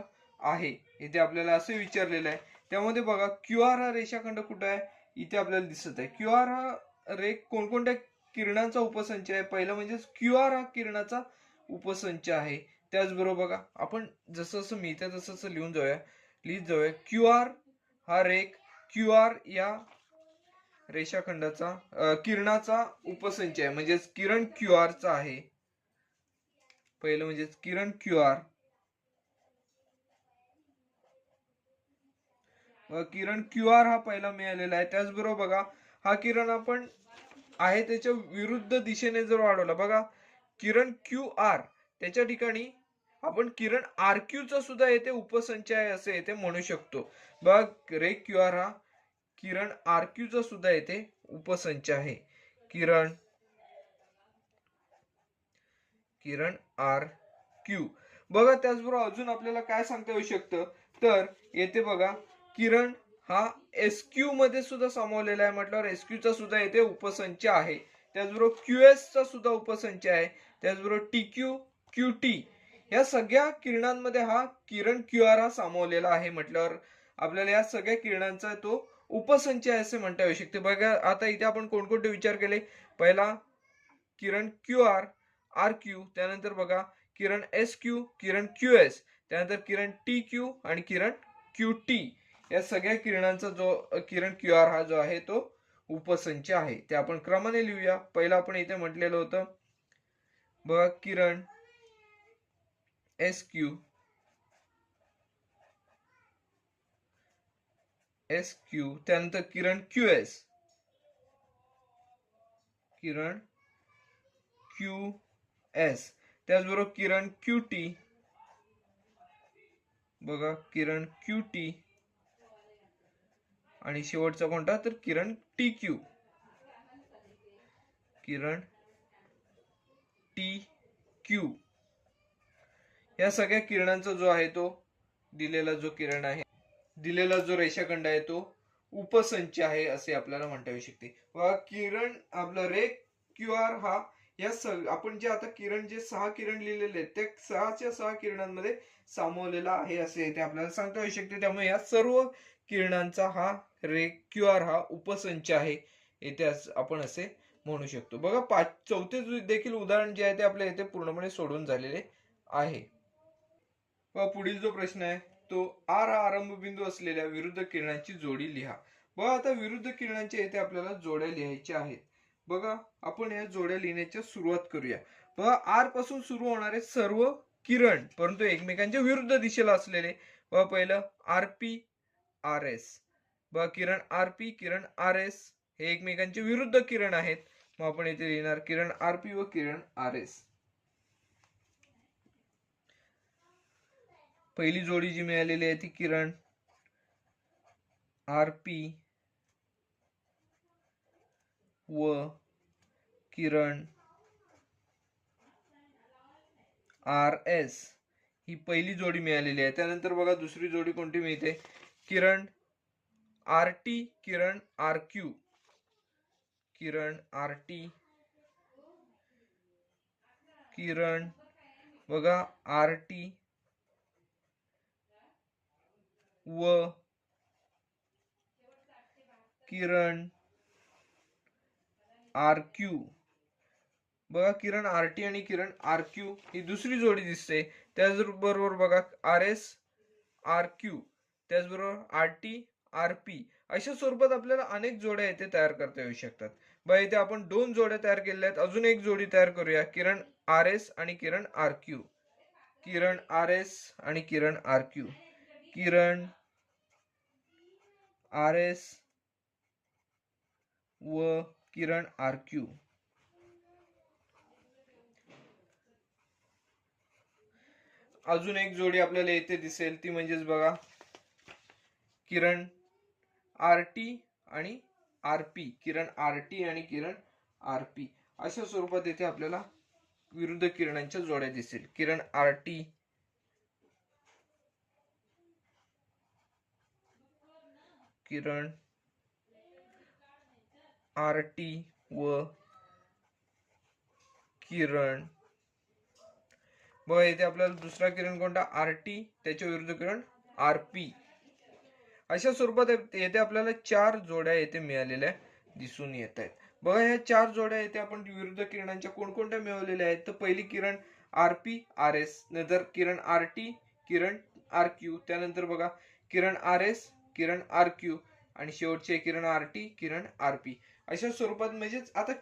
आहे इथे आपल्याला असे विचारलेलं आहे. त्यामध्ये बघा क्यू आर हा रेषाखंड कुठे आहे इथे आपल्याला दिसत आहे. क्यू आर हा रेख कोणकोणत्या किरणांचा उपसंच आहे. पहिलं म्हणजे क्यू आर हा किरणाचा उपसंच आहे. त्याचबरोबर बघा आपण जसं जसं मिळतं तसं तसं लिहित जाऊया. क्यू आर हा रेख क्यू आर या रेषाखंडाचा किरणाचा उपसंच आहे. म्हणजे किरण क्यू आर चा आहे. पहिलं म्हणजे किरण क्यू आर, किरण क्यू आर हा पहिला मिळालेला आहे. त्याचबरोबर बघा हा किरण आपण आहे त्याच्या विरुद्ध दिशेने जर वाढवला, बघा किरण क्यू आर त्याच्या ठिकाणी आपण किरण आर क्यू चा सुद्धा येथे उपसंच आहे असे येथे म्हणू शकतो. बघा रे क्यू आर हा किरण आर क्यू चा सुद्धा येथे उपसंच आहे. किरण आर क्यू. बघा त्याचबरोबर अजून आपल्याला काय सांगता येऊ शकतं, तर येथे बघा किरण हा एस क्यू मध्ये सुद्धा सामावलेला आहे म्हटल्यावर एस क्यू चा सुद्धा येथे उपसंच आहे. त्याचबरोबर क्यू एस चा सुद्धा उपसंच आहे. त्याचबरोबर टी क्यू, क्यू टी या सगळ्या किरणांमध्ये हा किरण क्यू आर हा सामावलेला आहे म्हटल्यावर आपल्याला या सगळ्या किरणांचा तो उपसंच आहे असे म्हणता येऊ शकते. बघा आता इथे आपण कोणकोणते विचार केले, पहिला किरण क्यू आर, आर क्यू, त्यानंतर बघा किरण एस क्यू, किरण क्यू एस, त्यानंतर किरण टी क्यू आणि किरण क्यू टी या सगळ्या किरणांचा जो किरण क्यू आर हा जो आहे तो उपसंच आहे. ते आपण क्रमाने लिहूया. पहिला आपण इथे म्हटलेलं होतं बघा किरण एस क्यू, त्यानंतर किरण क्यू एस, किरण क्यू एस, त्याचबरोबर किरण क्यू टी, बघा किरण क्यू टी आणि शेवटचा कोणता तर किरण टी क्यू, किरण टी क्यू या सगळ्या किरणांचा जो आहे तो दिलेला जो किरण आहे, दिलेला जो रेषाखंड आहे तो उपसंच आहे असे आपल्याला म्हणता येऊ शकते. किरण आपला रे क्यू आर हा या आपण जे आता किरण जे 6 किरण लिहिलेले आहेत त्या 6च्या 6 किरणांमध्ये सामावलेला आहे असे इथे आपल्याला सांगता येऊ शकते. त्यामुळे या सर्व किरणांचा हा रे क्यू आर हा उपसंच आहे येथे आपण असे म्हणू शकतो. बघा चौथे देखील उदाहरण जे आहे ते आपल्या इथे पूर्णपणे सोडून झालेले आहे. पुढील जो प्रश्न आहे तो आर हा आरंभ बिंदू असलेल्या विरुद्ध किरणांची जोडी लिहा. बघा आता विरुद्ध किरणांच्या येथे आपल्याला जोड्या लिहायच्या आहेत. बघा आपण या जोड्या लिहिण्याची सुरुवात करूया. बघा आर पासून सुरू होणारे सर्व किरण परंतु एकमेकांच्या विरुद्ध दिशेला असलेले, बघा पहिलं आरपी आर एस, बघा किरण आरपी किरण आर एस हे एकमेकांचे विरुद्ध किरण आहेत. मग आपण इथे लिहिणार किरण आरपी व किरण आर एस. पहिली जोडी जी मिळालेली आहे ती किरण आरपी व किरण आर एस ही पहिली जोडी मिळालेली आहे. त्यानंतर बघा दुसरी जोडी कोणती मिळते, किरण आर टी किरण आर क्यू, किरण आर टी किरण बघा आर टी व किरण आर क्यू. बघा किरण आर टी आणि किरण आर क्यू ही दुसरी जोडी दिसते. त्याचबरोबर बघा आर एस आर क्यू, त्याचबरोबर आर टी आर पी अशा स्वरूपात आपल्याला अनेक जोड्या येथे तयार करता येऊ शकतात. बघा इथे आपण 2 जोड्या तयार केलेल्या आहेत. अजून एक जोडी तयार करूया, किरण आर एस आणि किरण आर क्यू, किरण आर एस आणि किरण आर क्यू, किरण आर एस व किरण आर क्यू. अजून एक जोडी आपल्याला येथे दिसेल ती म्हणजेच बघा किरण आर टी आणि आर पी, किरण आर टी आणि किरण आर पी अशा स्वरूपात येथे आपल्याला विरुद्ध किरणांच्या जोड्या दिसेल. किरण आर टी किरण आर टी व किरण, बघा इथे आपल्याला दुसरा किरण कोणता आर टी त्याच्या विरुद्ध किरण आर पी अशा स्वरूपात येथे आपल्याला 4 जोड्या येथे मिळालेल्या दिसून येत आहेत. बघा ह्या 4 जोड्या येथे आपण विरुद्ध किरणांच्या कोणकोणत्या मिळवलेल्या आहेत, तर पहिली किरण आर पी आर एस, नंतर किरण आर टी किरण आर क्यू, त्यानंतर बघा किरण आर एस किरण आर क्यू आणि शेवटचे किरण आर टी किरण आर पी अशा स्वरूपात. म्हणजेच आता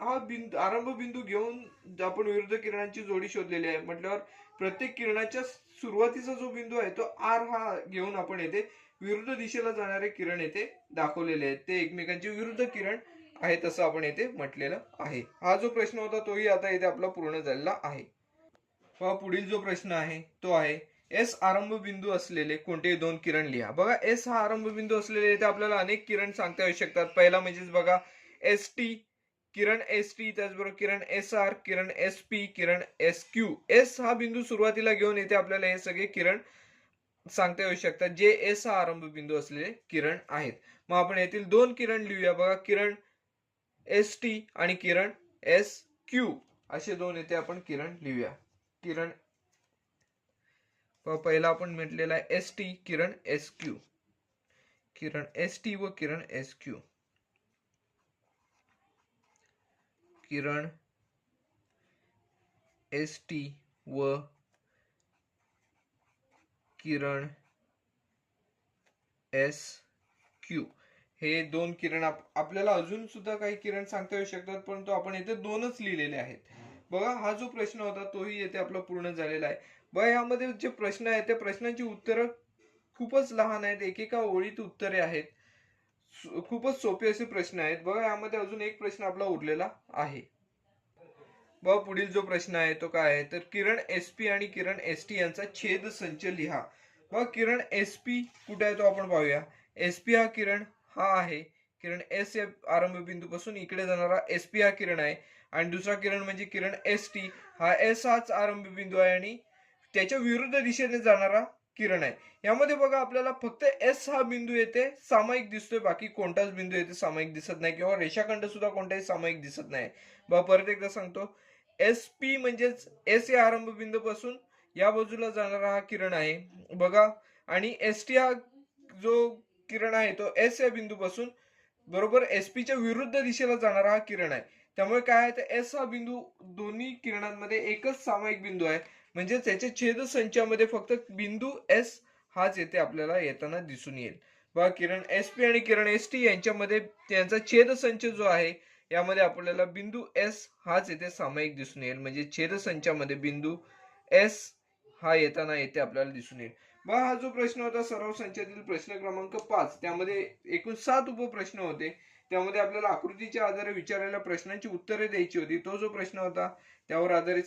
हा बिंदू आरंभ बिंदू घेऊन आपण विरुद्ध किरणांची जोडी शोधलेली आहे म्हटल्यावर प्रत्येक किरणाच्या सुरुवातीचा जो बिंदू आहे तो आर हा घेऊन आपण येथे विरुद्ध दिशेला जाणारे किरण येथे दाखवलेले आहेत, ते एकमेकांचे विरुद्ध किरण आहेत असं आपण येथे म्हटलेलं आहे. हा जो प्रश्न होता तोही आता येथे आपला पूर्ण झालेला आहे. पुढील जो प्रश्न आहे तो आहे एस आरंभ बिंदू असलेले कोणतेही दोन किरण लिहा. बघा एस हा आरंभ बिंदू असलेले इथे आपल्याला अनेक किरण सांगता येऊ शकतात. पहिला म्हणजेच बघा एस टी, किरण एस टी, त्याचबरोबर किरण एस आर, किरण एस पी, किरण एस क्यू. एस हा बिंदू सुरुवातीला घेऊन येथे आपल्याला हे सगळे किरण सांगता येऊ शकतात जे एस हा आरंभ बिंदू असलेले किरण आहेत. मग आपण येथील दोन किरण लिहूया. बघा किरण एस टी आणि किरण एस क्यू असे दोन येथे आपण किरण लिहूया. किरण पहिला आपण म्हटलेला आहे एस टी, किरण एस क्यू, किरण एस टी व किरण एस क्यू, किरण एस टी व किरण एस क्यू हे दोन किरण आपल्याला अजून सुद्धा काही किरण सांगता येऊ शकतात, परंतु आपण येथे दोनच लिहिलेले आहेत. बघा हा जो प्रश्न होता तोही येथे आपला पूर्ण झालेला आहे. बघा यामध्ये जे प्रश्न आहेत त्या प्रश्नांची उत्तरं खूपच लहान आहेत, एकेका ओळीत उत्तरे आहेत, खूपच सोपे असे प्रश्न आहेत. बघा यामध्ये अजून एक प्रश्न आपला उरलेला आहे. बघा पुढील जो प्रश्न आहे तो काय आहे तर किरण एसपी आणि किरण एसटी यांचा छेद संच लिहा. बघा किरण एसपी कुठे आहे तो आपण पाहूया. एसपी हा किरण हा आहे, किरण एस या आरंभ बिंदू पासून इकडे जाणारा एसपी हा किरण आहे आणि दुसरा किरण म्हणजे किरण एस टी हा एस हाच आरंभ बिंदू आहे आणि त्याच्या विरुद्ध दिशेने जाणारा किरण आहे. यामध्ये बघा आपल्याला फक्त एस हा बिंदू येथे सामायिक दिसतोय, बाकी कोणताच बिंदू येथे सामायिक दिसत नाही किंवा रेषाखंड सुद्धा कोणताही सामायिक दिसत नाही. बघा परत एकदा सांगतो, एस पी म्हणजेच एस या आरंभ बिंदू पासून या बाजूला जाणारा हा किरण आहे बघा, आणि एस टी हा जो किरण आहे तो एस या बिंदू पासून बरोबर एसपी च्या विरुद्ध दिशेला जाणारा हा किरण आहे. त्यामुळे काय आहे तर एस हा बिंदू दोन्ही किरणांमध्ये एकच सामायिक बिंदू आहे, म्हणजे त्याच्या छेद संचामध्ये फक्त बिंदू एस हाच येथे आपल्याला येताना दिसून येईल. बघा किरण एस पी आणि किरण एस टी यांच्यामध्ये त्यांचा छेद संच जो आहे यामध्ये आपल्याला बिंदू एस हाच येथे सामायिक दिसून येईल, म्हणजे छेद संचामध्ये बिंदू एस हा येताना येथे आपल्याला दिसून येईल. बघा हा जो प्रश्न होता सराव संचातील प्रश्न क्रमांक 5, त्यामध्ये एकूण 7 उपप्रश्न होते. त्यामध्ये आपल्याला आकृतीच्या आधारे विचारलेल्या प्रश्नांची उत्तरे द्यायची होती. तो जो प्रश्न होता त्यावर आधारित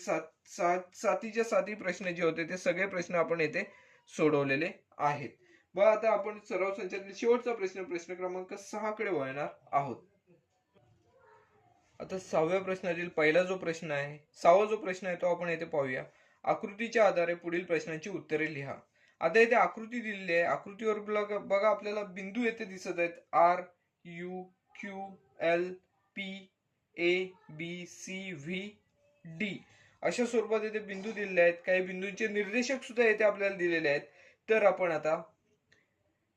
सातीच्या साती प्रश्न जे होते ते सगळे प्रश्न आपण येथे सोडवलेले आहेत. बघा आता आपण सराव संचातील शेवटचा प्रश्न क्रमांक 6 कडे वळणार आहोत. आता 6व्या प्रश्नातील पहिला जो प्रश्न आहे, 6वा जो प्रश्न आहे तो आपण येथे पाहूया. आकृतीच्या आधारे पुढील प्रश्नांची उत्तरे लिहा. आता इथे आकृती दिलेली आहे. आकृतीवर बघा आपल्याला बिंदू येथे दिसत आहेत, R U Q L P A B C V D अशा स्वरूपात इथे बिंदू दिलेले आहेत. काही बिंदूंचे निर्देशक सुद्धा येथे आपल्याला दिलेले आहेत. तर आपण आता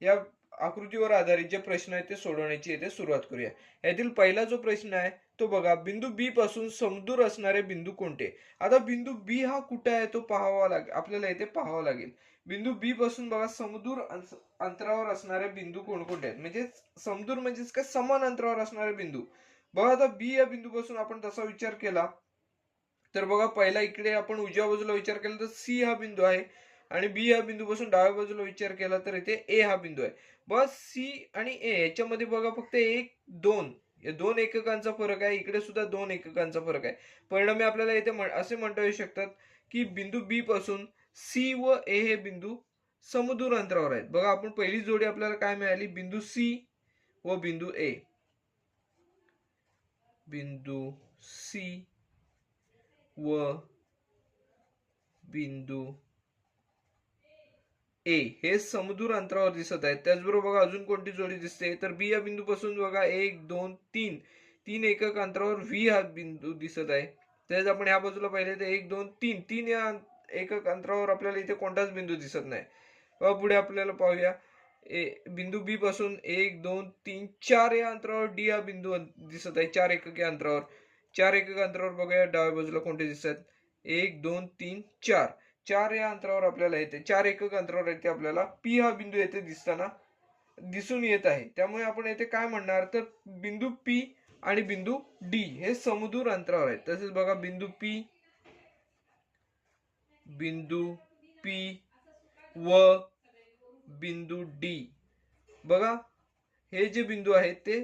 या आकृतीवर आधारित जे प्रश्न आहेत ते सोडवण्याची येथे सुरुवात करूया. यातील पहिला जो प्रश्न आहे तो बघा, बिंदू बी पासून समदूर असणारे बिंदू कोणते. आता बिंदू बी हा कुठे आहे तो पाहावा लागेल, आपल्याला येथे पाहावं लागेल. बिंदू बी पासून बघा समदूर अंतरावर असणारे बिंदू कोणकोणते आहेत, म्हणजे समदूर म्हणजेच काय समान अंतरावर असणारे बिंदू. बघा आता बी या बिंदू पासून आपण तसा विचार केला तर बघा पहिला इकडे आपण उजव्या बाजूला विचार केला तर सी हा बिंदू आहे आणि बी या बिंदू पासून डाव्या बाजूला विचार केला तर इथे ए हा बिंदू आहे. बस सी आणि ए याच्यामध्ये बघा फक्त एक दोन या दोन एककांचा फरक आहे, इकडे सुद्धा दोन एककांचा फरक आहे. परिणामी आपल्याला इथे असे म्हणता येऊ शकतात की बिंदू बी पासून सी व ए हे बिंदू समदूर अंतरावर आहेत. बघा आपण पहिली जोडी आपल्याला काय मिळाली, बिंदू सी व बिंदू ए. बिंदू सी व बिंदू ए हे समदूर अंतरावर दिसत आहेत. त्याचबरोबर बघा अजून कोणती जोडी दिसते तर बी या बिंदू पासून बघा 1 2 3 तीन एकक अंतरावर व्ही हा बिंदू दिसत आहे. त्याच आपण या बाजूला पाहिले तर 1 2 3 तीन या एकक अंतरावर आपल्याला इथे कोणताच बिंदू दिसत नाही. पुढे आपल्याला पाहूया बिंदू बी पासून 1 2 3 4 या अंतरावर डी हा बिंदू दिसत आहे, 4 एकक या अंतरावर. 4 एकक अंतरावर बघा डाव्या बाजूला कोणते दिसतात, 1 2 3 4 4 या अंतरावर आपल्याला येते, 4 एकक अंतरावर येते आपल्याला पी हा बिंदू येथे दिसताना दिसून येत आहे. त्यामुळे आपण येथे काय म्हणणार तर बिंदू पी आणि बिंदू डी हे समदूर अंतरावर आहेत. तसेच बघा बिंदू पी व बिंदू डी, बघा हे जे बिंदू आहेत ते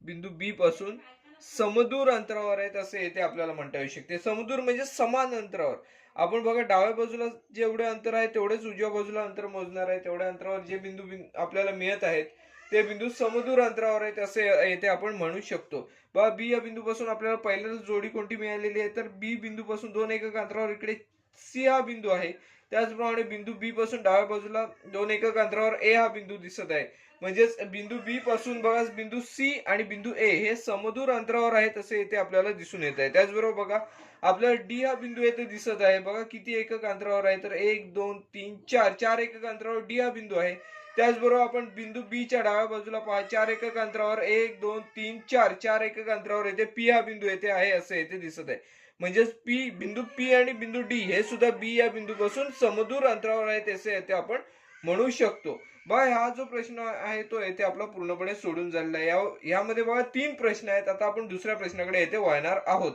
बिंदू बी पासून समदूर अंतरावर आहेत असे येथे आपल्याला म्हणता येऊ शकते. समदूर म्हणजे समान अंतरावर. आपण बघा डाव्या बाजूला जेवढे अंतर आहे तेवढेच उजव्या बाजूला अंतर मोजणार आहे. तेवढ्या अंतरावर जे बिंदू आपल्याला मिळत आहेत ते बिंदू समदूर अंतरावर आहेत असे येथे आपण म्हणू शकतो. बघा बी या बिंदूपासून आपल्याला पहिल्यांदा जोडी कोणती मिळालेली आहे तर बी बिंदूपासून 2 एकक अंतरावर इकडे सी हा बिंदू आहे. त्याचप्रमाणे बिंदू बी पासून डाव्या बाजूला 2 एकक अंतरावर ए हा बिंदू दिसत आहे. म्हणजेच बिंदू बी पासून बघा बिंदू सी आणि बिंदू ए हे समदूर अंतरावर आहेत असे इथे आपल्याला दिसून येत आहे. त्याचबरोबर बघा आपल्याला डी हा बिंदू येथे दिसत आहे. बघा किती एकक अंतरावर आहे तर 1 2 3 4 एकक अंतरावर डी हा बिंदू आहे. त्याचबरोबर आपण बिंदू बी च्या डाव्या बाजूला पहा 4 एकक अंतरावर 1 2 3 4 एकक अंतरावर येथे पी हा बिंदू येथे आहे असे येथे दिसत आहे. म्हणजेच बिंदू पी आणि बिंदू डी हे सुद्धा बी या बिंदूपासून समदूर अंतरावर आहेत असे येथे आपण म्हणू शकतो. बघा हा जो प्रश्न आहे तो येथे आपला पूर्णपणे सोडून झालेला आहे. यामध्ये बघा 3 प्रश्न आहेत. आता आपण दुसऱ्या प्रश्नाकडे येथे वळणार आहोत.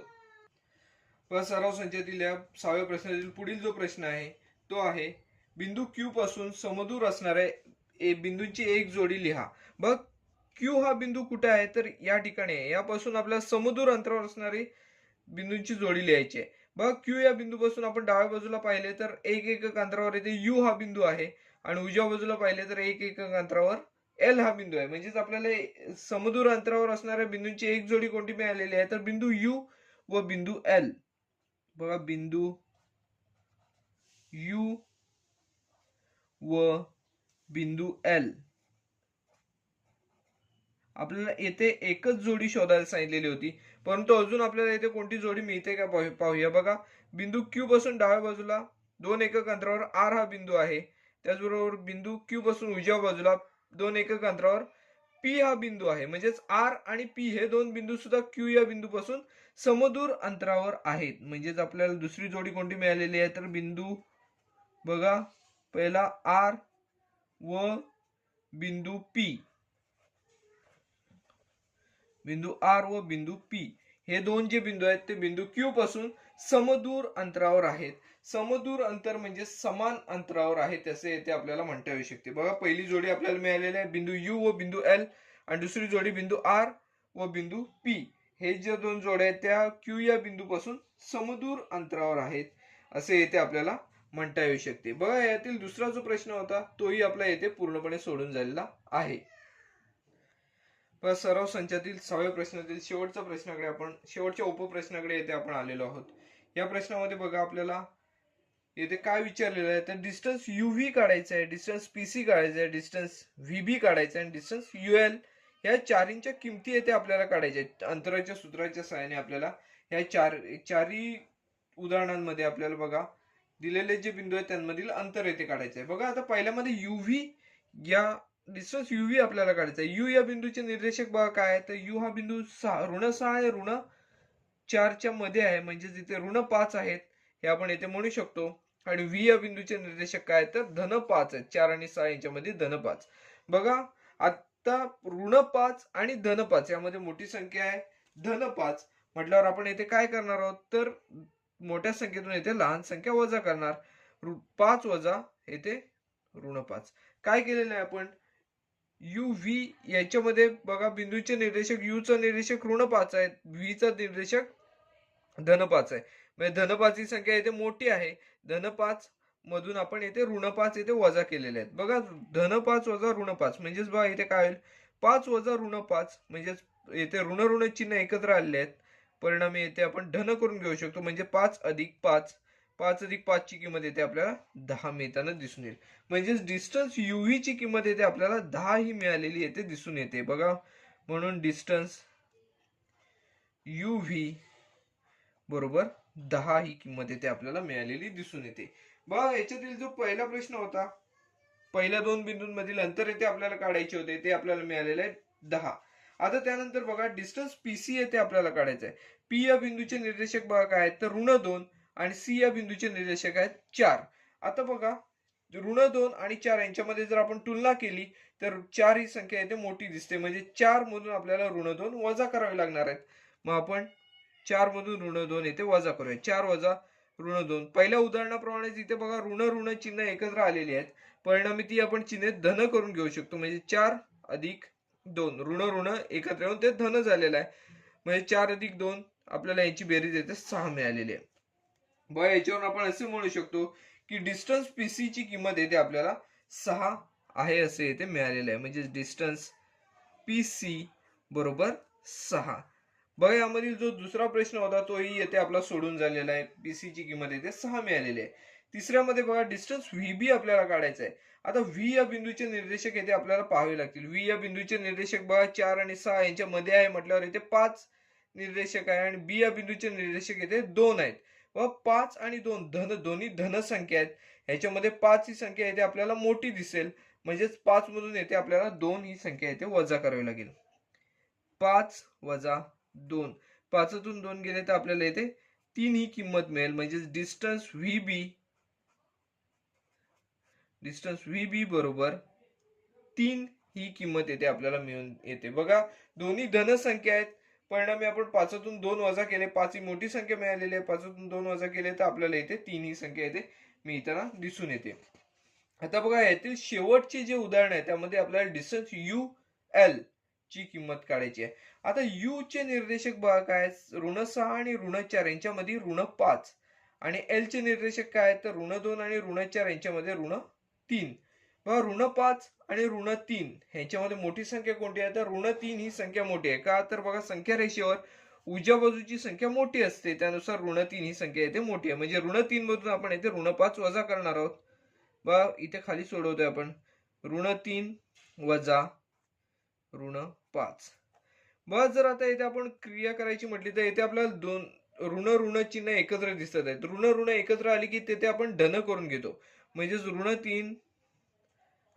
सराव संचातील या 6व्या प्रश्नातील पुढील जो प्रश्न आहे तो आहे बिंदू क्यू पासून समदूर असणाऱ्या बिंदूंची एक जोडी लिहा. बघ क्यू हा बिंदू कुठे आहे तर या ठिकाणी आहे. यापासून आपल्याला समदूर अंतरावर असणारी बिंदूंची जोडी लिहायची आहे. बघ क्यू या बिंदूपासून आपण डाव्या बाजूला पाहिले तर 1 एकक अंतरावर येथे यू हा बिंदू आहे आणि उजव्या बाजूला पाहिले तर 1 एकक अंतरावर एल हा बिंदू आहे. म्हणजेच आपल्याला समदूर अंतरावर असणाऱ्या बिंदूंची एक जोडी कोणती मिळालेली आहे तर बिंदू यू व बिंदू एल. बघा बिंदू यू व बिंदू एल आपल्याला येथे एकच जोडी शोधायला सांगितलेली होती, परंतु अजून आपल्याला येथे कोणती जोडी मिळते का पाहूया. बघा बिंदू क्यू पासून डाव्या बाजूला 2 एकक अंतरावर आर हा बिंदू आहे. त्याचबरोबर बिंदू क्यू पासून उजव्या बाजूला 2 एकक अंतरावर पी हा बिंदू आहे. म्हणजेच आर आणि पी हे दोन बिंदू सुद्धा क्यू या बिंदूपासून समदूर अंतरावर आहेत. म्हणजेच आपल्याला दुसरी जोडी कोणती मिळालेली आहे तर बिंदू बघा पहिला आर व बिंदू पी. बिंदू आर व बिंदू पी हे दोन जे बिंदू आहेत ते बिंदू क्यू पासून समदूर अंतरावर आहेत. समदूर अंतर म्हणजे समान अंतरावर आहेत असे येथे आपल्याला म्हणता येऊ शकते. बघा पहिली जोडी आपल्याला मिळालेली आहे बिंदू यू व बिंदू एल आणि दुसरी जोडी बिंदू आर व बिंदू पी. हे जे दोन जोड्या आहेत त्या क्यू या बिंदूपासून समदूर अंतरावर आहेत असे येथे आपल्याला म्हणता येऊ शकते. बघा यातील दुसरा जो प्रश्न होता तोही आपला येथे पूर्णपणे सोडून झालेला आहे. सराव संचातील 6व्या प्रश्नातील शेवटच्या प्रश्नाकडे आपण शेवटच्या उपप्रश्नाकडे येथे आपण आलेलो आहोत. या प्रश्नामध्ये बघा आपल्याला येथे काय विचारलेलं आहे तर डिस्टन्स UV काढायचं आहे, डिस्टन्स PC काढायचं आहे, डिस्टन्स VB काढायचं आहे आणि डिस्टन्स UL या चारींच्या किमती येथे आपल्याला काढायच्या आहेत. अंतराच्या सूत्राच्या सहाय्याने आपल्याला या चारही उदाहरणांमध्ये आपल्याला बघा दिलेले जे बिंदू आहेत त्यांमधील अंतर येथे काढायचं आहे. बघा आता पहिल्यामध्ये UV या डिस्टन्स UV आपल्याला काढायचा आहे. यू या बिंदूचे निर्देशक बघा काय आहे तर यू हा बिंदू ऋण 6 आहे ऋण 4 च्या मध्ये आहे. म्हणजे इथे ऋण 5 आहेत हे आपण येथे म्हणू शकतो. आणि व्ही या बिंदूचे निर्देशक काय तर धन 5 आहेत. 4 आणि 6 यांच्यामध्ये धन 5. बघा आता ऋण 5 आणि धन 5 यामध्ये मोठी संख्या आहे धन 5 म्हटल्यावर आपण येथे काय करणार आहोत तर मोठ्या संख्येतून येथे लहान संख्या वजा करणार. 5 वजा येथे ऋण 5. काय केलेलं आहे आपण UV याच्यामध्ये बघा बिंदूचे निर्देशक यू चा निर्देशक ऋण 5 आहे, व्ही चा निर्देशक धन 5 आहे. म्हणजे धन 5 ही संख्या येथे मोठी आहे. धन 5 मधून आपण येथे ऋण 5 येथे वजा केलेले आहेत. बघा धन 5 वजा ऋण 5 म्हणजेच बघा इथे काय होईल 5 वजा ऋण 5 म्हणजेच येथे ऋण ऋण चिन्ह एकत्र आलेले आहेत. परिणामी येथे आपण धन करून घेऊ शकतो. म्हणजे 5 अधिक 5 5 अधिक 5 ची किंमत येते आपल्याला 10 मिळताना दिसून येईल. म्हणजेच डिस्टन्स UV ची किंमत येते आपल्याला 10 ही मिळालेली येते दिसून येते. बघा म्हणून डिस्टन्स UV बरोबर 10 ही किंमत येते आपल्याला मिळालेली दिसून येते. बघा याच्यातील जो पहिला प्रश्न होता पहिल्या दोन बिंदूंमधील अंतर येते आपल्याला काढायचे होते ते आपल्याला मिळालेले आहे 10. आता त्यानंतर बघा डिस्टन्स PC येते आपल्याला काढायचं आहे. P या बिंदूचे निर्देशक बघा काय आहेत तर ऋण 2 आणि C या बिंदूचे निर्देशक आहेत 4. आता बघा ऋण 2 आणि 4 यांच्यामध्ये जर आपण तुलना केली तर 4 ही संख्या येते मोठी दिसते, म्हणजे 4 मधून आपल्याला ऋण 2 वजा करावे लागणार आहेत. मग आपण 4 मधून ऋण 2 येथे वजा करूया. 4 वजा ऋण 2. पहिल्या उदाहरणाप्रमाणे इथे बघा ऋण ऋण चिन्ह एकत्र आलेली आहेत. परिणामी ती आपण चिन्हे धन करून घेऊ शकतो, म्हणजे 4 अधिक 2 ऋण ऋण एकत्र येऊन ते धन झालेलं आहे. म्हणजे 4 अधिक 2 आपल्याला याची बेरीज येते 6 मिळालेली आहे. बघा याच्यावरून आपण असे म्हणू शकतो की डिस्टन्स पीसी ची किंमत येते आपल्याला 6 आहे असे येते मिळालेलं आहे. म्हणजे डिस्टन्स पीसी बरोबर 6. बघा यामधील जो दुसरा प्रश्न होता तोही येथे आपला सोडून झालेला आहे. पीसी ची किंमत येते 6 मिळालेली आहे. तिसऱ्यामध्ये बघा डिस्टन्स व्हीबी आपल्याला काढायचा आहे. आता व्ही या बिंदूचे निर्देशक येथे आपल्याला पाहावे लागतील. व्ही या बिंदूचे निर्देशक बघा 4 आणि 6 यांच्या मध्ये आहे म्हटल्यावर येथे 5 निर्देशक आहे आणि बी या बिंदूचे निर्देशक येथे 2 आहेत. व 5 आणि 2 दोन्ही धन संख्या आहेत. ह्याच्यामध्ये 5 ही संख्या येथे आपल्याला मोठी दिसेल, म्हणजेच 5 मधून येथे आपल्याला 2 ही संख्या येथे वजा करावी लागेल. 5 वजा 2, 5तून 2 गेले तर आपल्याला येथे 3 ही किंमत मिळेल. म्हणजे डिस्टन्स व्हीबी बरोबर 3 ही किंमत येते आपल्याला मिळून येते. बघा दोन्ही धन संख्या आहेत, परिणामी आपण 5तून 2 वजा केले, 5 ही मोठी संख्या मिळालेली आहे. 5तून 2 वजा केले तर आपल्याला येथे 3 ही संख्या येते मिळताना दिसून येते. आता बघा यातील शेवटचे जे उदाहरण आहे त्यामध्ये आपल्याला डिस्टन्स यू एल ची किंमत काढायची आहे. आता यू चे निर्देशक बघा काय, ऋण 6 आणि ऋण 4 यांच्यामध्ये ऋण 5 आणि एल चे निर्देशक काय तर ऋण 2 आणि ऋण 4 यांच्यामध्ये ऋण 3. बघा ऋण 5 आणि ऋण 3 ह्यांच्यामध्ये मोठी संख्या कोणती आहे तर ऋण 3 ही संख्या मोठी आहे. का तर बघा संख्या रेषेवर उजव्या बाजूची संख्या मोठी असते, त्यानुसार ऋण 3 ही संख्या येते मोठी आहे. म्हणजे ऋण 3 मधून आपण येथे ऋण 5 वजा करणार आहोत. बघा इथे खाली सोडवतोय आपण, ऋण 3 वजा ऋण 5. बघा जर आता इथे आपण क्रिया करायची म्हटली तर इथे आपल्याला दोन ऋण ऋण चिन्ह एकत्र दिसत आहेत. ऋण ऋण एकत्र आली की तेथे आपण धन करून घेतो, म्हणजेच ऋण 3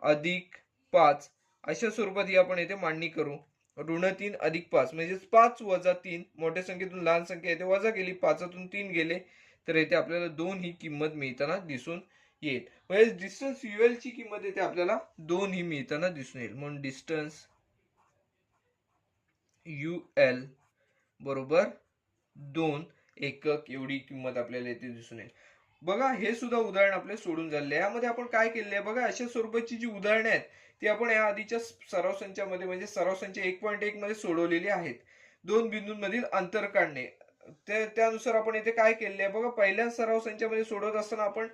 अधिक 5 अशा स्वरूपात ही आपण येथे मांडणी करू. ऋण 3 अधिक 5 म्हणजे 5 वजा 3, मोठ्या संख्येतून लहान संख्या येथे वजा केली, 5तून 3 गेले तर येथे आपल्याला 2 ही किंमत मिळताना दिसून येईल. म्हणजे डिस्टन्स यूएल ची किंमत येते आपल्याला 2 ही मिळताना दिसून येईल. म्हणून डिस्टन्स यूएल बरोबर 2 एकक एवढी किंमत आपल्याला येथे दिसून येईल. बघा हे सुद्धा उदाहरण आपले सोडून झाले. यामध्ये आपण काय केले आहे बघा, अशा स्वरूपाची जी उदाहरणे आहेत ती आपण या आधीच्या सराव संचामध्ये म्हणजे सराव संच 1.1 मध्ये सोडवलेली आहेत. दोन बिंदूंमधील अंतर काढणे, त्यानुसार आपण येथे काय केले आहे बघा, पहिल्या सराव संचामध्ये सोडवत असताना आपण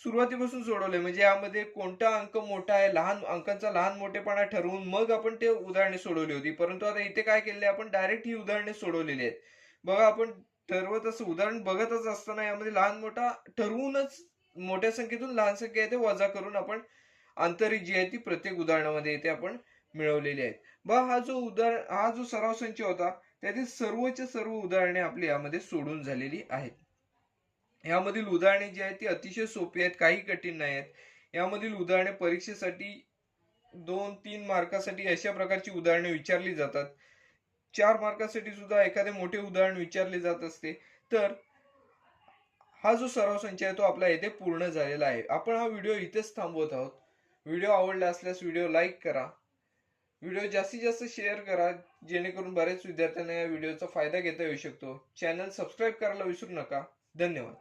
सुरुवातीपासून सोडवले, म्हणजे यामध्ये कोणता अंक मोठा आहे, लहान अंकांचा लहान मोठेपणा ठरवून मग आपण ते उदाहरणे सोडवली होती. परंतु आता इथे काय केले, आपण डायरेक्ट ही उदाहरणे सोडवलेली आहेत. बघा आपण ठरवत असं उदाहरण बघतच असताना यामध्ये लहान मोठा ठरवूनच मोठ्या संख्येतून लहान संख्या येते वजा करून आपण अंतरी जी आहे ती प्रत्येक उदाहरणामध्ये येते आपण मिळवलेली आहेत. बघा हा जो सराव संच होता त्यातील सर्वच्या सर्व उदाहरणे आपली यामध्ये सोडून झालेली आहेत. यामधील उदाहरणे जी आहेत ती अतिशय सोपी आहेत, काही कठीण नाही आहेत. यामधील उदाहरणे परीक्षेसाठी 2-3 मार्कासाठी अशा प्रकारची उदाहरणे विचारली जातात. 4 मार्कासाठी सुद्धा एखादे मोठे उदाहरण विचारले जात असते. तर हा जो सराव संच आहे तो आपला येथे पूर्ण झालेला आहे. आपण हा व्हिडिओ इथेच थांबवत आहोत. व्हिडिओ आवडला असल्यास व्हिडिओ लाईक करा, व्हिडिओ जास्तीत जास्त शेअर करा, जेणेकरून बरेच विद्यार्थ्यांना या व्हिडिओचा फायदा घेता येऊ शकतो. चॅनल सबस्क्राईब करायला विसरू नका. धन्यवाद.